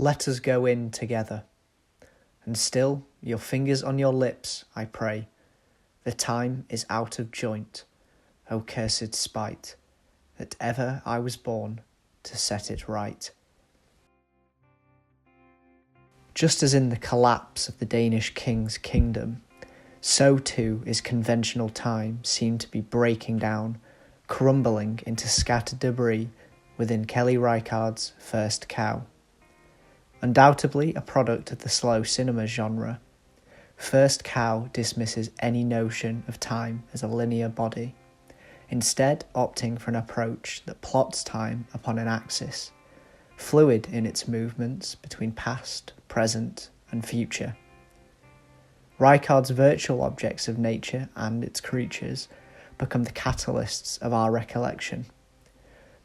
Let us go in together. And still, your fingers on your lips, I pray. The time is out of joint, O cursed spite, that ever I was born to set it right. Just as in the collapse of the Danish king's kingdom, so too is conventional time seen to be breaking down, crumbling into scattered debris within Kelly Reichardt's First Cow. Undoubtedly a product of the slow cinema genre, First Cow dismisses any notion of time as a linear body, instead opting for an approach that plots time upon an axis, fluid in its movements between past, present, and future. Reichardt's virtual objects of nature and its creatures become the catalysts of our recollection,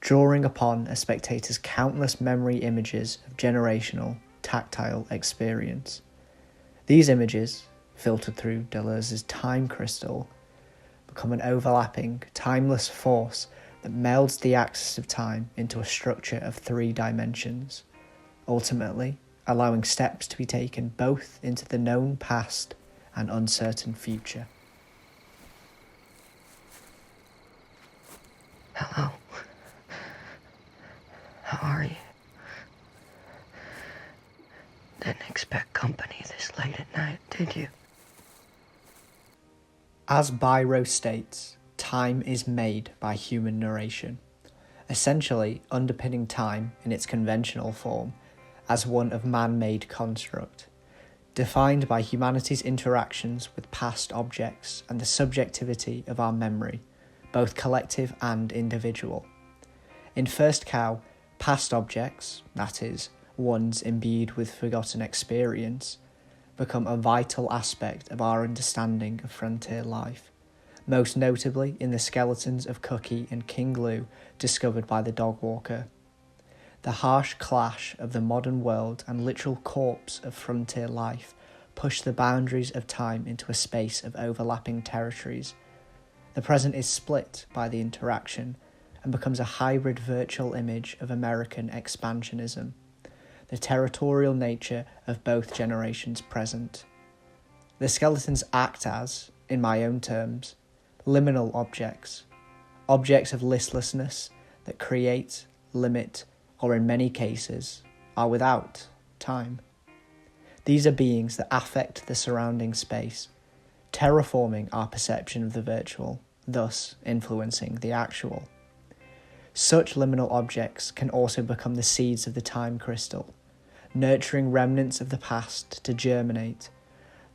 drawing upon a spectator's countless memory images of generational, tactile experience. These images, filtered through Deleuze's time crystal, become an overlapping, timeless force that melds the axis of time into a structure of 3 dimensions, ultimately allowing steps to be taken both into the known past and uncertain future. Hello. How are you? Didn't expect company this late at night, did you? As Biro states, time is made by human narration, essentially underpinning time in its conventional form as one of man-made construct, defined by humanity's interactions with past objects and the subjectivity of our memory, both collective and individual. In First Cow, past objects, that is, ones imbued with forgotten experience, become a vital aspect of our understanding of frontier life, most notably in the skeletons of Cookie and King Lou discovered by the dog walker. The harsh clash of the modern world and literal corpse of frontier life push the boundaries of time into a space of overlapping territories. The present is split by the interaction and becomes a hybrid virtual image of American expansionism, the territorial nature of both generations present. The skeletons act as, in my own terms, liminal objects, objects of listlessness that create, limit, or in many cases, are without time. These are beings that affect the surrounding space, terraforming our perception of the virtual, thus influencing the actual. Such liminal objects can also become the seeds of the time crystal, nurturing remnants of the past to germinate,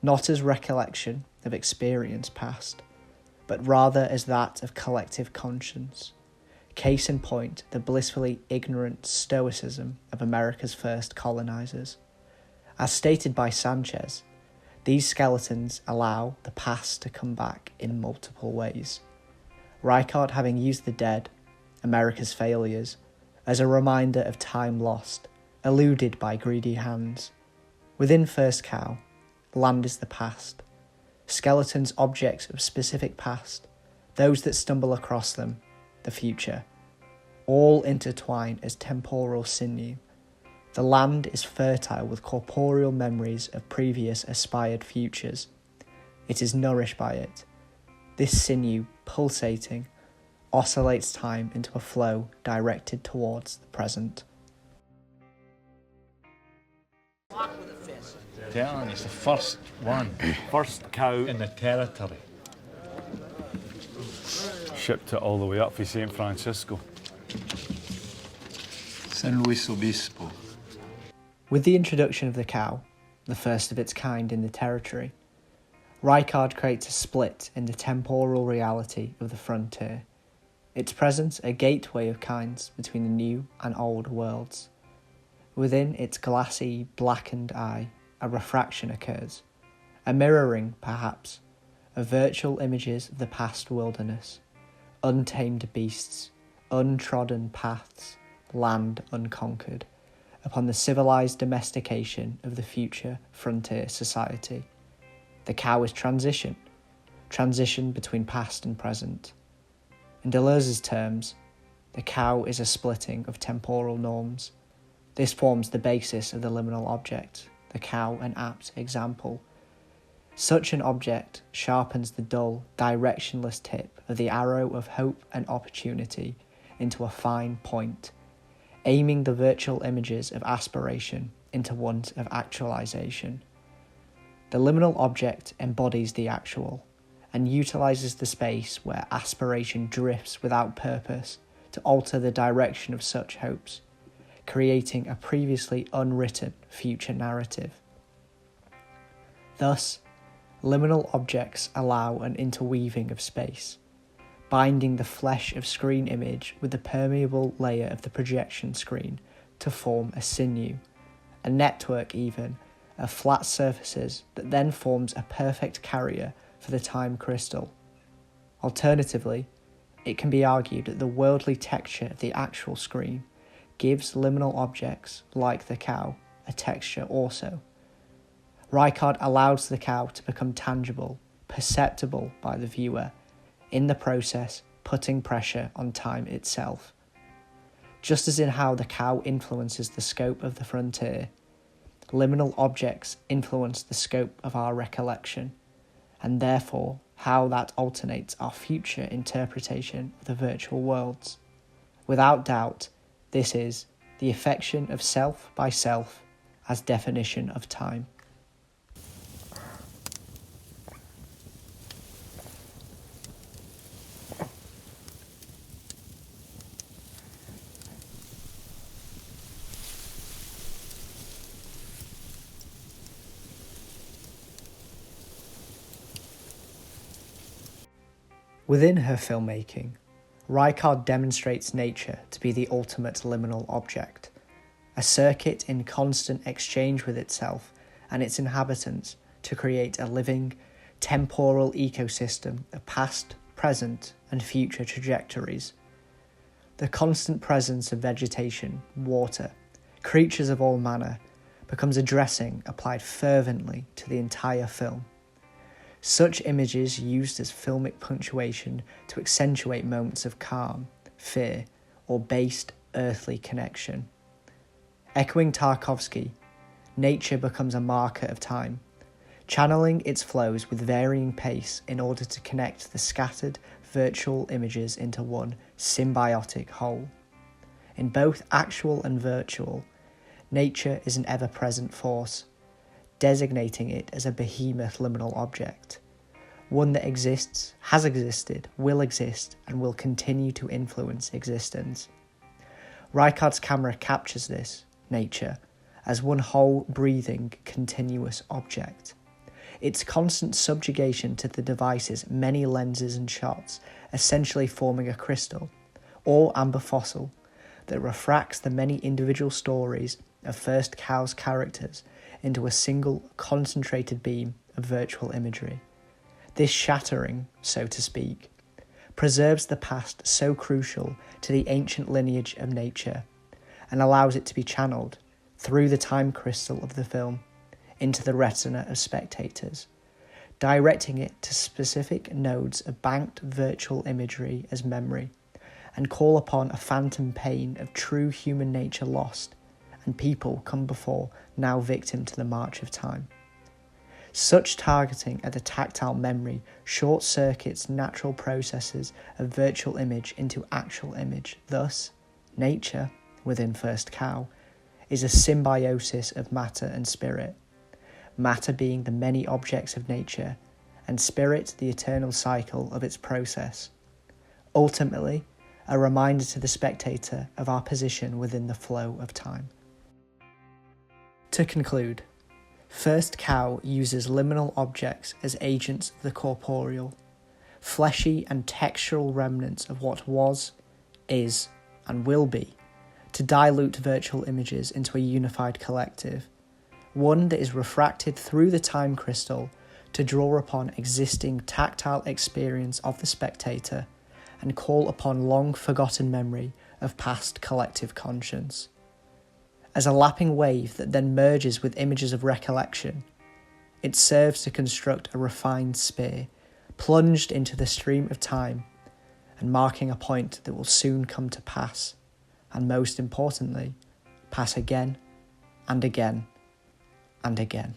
not as recollection of experience past, but rather as that of collective conscience. Case in point, the blissfully ignorant stoicism of America's first colonizers. As stated by Sanchez, these skeletons allow the past to come back in multiple ways. Reichardt having used the dead, America's failures, as a reminder of time lost, eluded by greedy hands. Within First Cow, land is the past. Skeletons objects of specific past, those that stumble across them, the future. All intertwine as temporal sinew. The land is fertile with corporeal memories of previous aspired futures. It is nourished by it. This sinew, pulsating, oscillates time into a flow directed towards the present. Telling it's the first one, first cow in the territory. Shipped it all the way up from St. Francisco. San Luis Obispo. With the introduction of the cow, the first of its kind in the territory, Reichardt creates a split in the temporal reality of the frontier, its presence a gateway of kinds between the new and old worlds. Within its glassy, blackened eye, a refraction occurs, a mirroring, perhaps, of virtual images of the past wilderness, untamed beasts, untrodden paths, land unconquered, upon the civilized domestication of the future frontier society. The cow is transition between past and present. In Deleuze's terms, the cow is a splitting of temporal norms, This forms the basis of the liminal object, the cow an apt example. Such an object sharpens the dull, directionless tip of the arrow of hope and opportunity into a fine point, aiming the virtual images of aspiration into ones of actualization. The liminal object embodies the actual and utilizes the space where aspiration drifts without purpose to alter the direction of such hopes, creating a previously unwritten future narrative. Thus, liminal objects allow an interweaving of space, binding the flesh of screen image with the permeable layer of the projection screen to form a sinew, a network even, of flat surfaces that then forms a perfect carrier for the time crystal. Alternatively, it can be argued that the worldly texture of the actual screen gives liminal objects, like the cow, a texture also. Reichardt allows the cow to become tangible, perceptible by the viewer, in the process putting pressure on time itself. Just as in how the cow influences the scope of the frontier, liminal objects influence the scope of our recollection, and therefore how that alternates our future interpretation of the virtual worlds. Without doubt, this is the affection of self by self as definition of time. Within her filmmaking, Reichardt demonstrates nature to be the ultimate liminal object, a circuit in constant exchange with itself and its inhabitants to create a living, temporal ecosystem of past, present, and future trajectories. The constant presence of vegetation, water, creatures of all manner, becomes a dressing applied fervently to the entire film. Such images used as filmic punctuation to accentuate moments of calm, fear, or based earthly connection. Echoing Tarkovsky, nature becomes a marker of time, channeling its flows with varying pace in order to connect the scattered virtual images into one symbiotic whole. In both actual and virtual, nature is an ever-present force, designating it as a behemoth liminal object, one that exists, has existed, will exist, and will continue to influence existence. Reichardt's camera captures this, nature, as one whole, breathing, continuous object. Its constant subjugation to the device's many lenses and shots, essentially forming a crystal, or amber fossil, that refracts the many individual stories of First Cow's characters into a single concentrated beam of virtual imagery. This shattering, so to speak, preserves the past so crucial to the ancient lineage of nature and allows it to be channeled through the time crystal of the film into the retina of spectators, directing it to specific nodes of banked virtual imagery as memory, and call upon a phantom pain of true human nature lost and people come before, now victim to the march of time. Such targeting at the tactile memory short-circuits natural processes of virtual image into actual image. Thus, nature, within First Cow, is a symbiosis of matter and spirit, matter being the many objects of nature, and spirit the eternal cycle of its process. Ultimately, a reminder to the spectator of our position within the flow of time. To conclude, First Cow uses liminal objects as agents of the corporeal, fleshy and textural remnants of what was, is, and will be, to dilute virtual images into a unified collective, one that is refracted through the time crystal to draw upon existing tactile experience of the spectator and call upon long-forgotten memory of past collective conscience. As a lapping wave that then merges with images of recollection, it serves to construct a refined spear, plunged into the stream of time, and marking a point that will soon come to pass, and most importantly, pass again and again and again.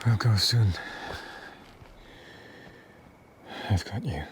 We'll go soon. I've got you.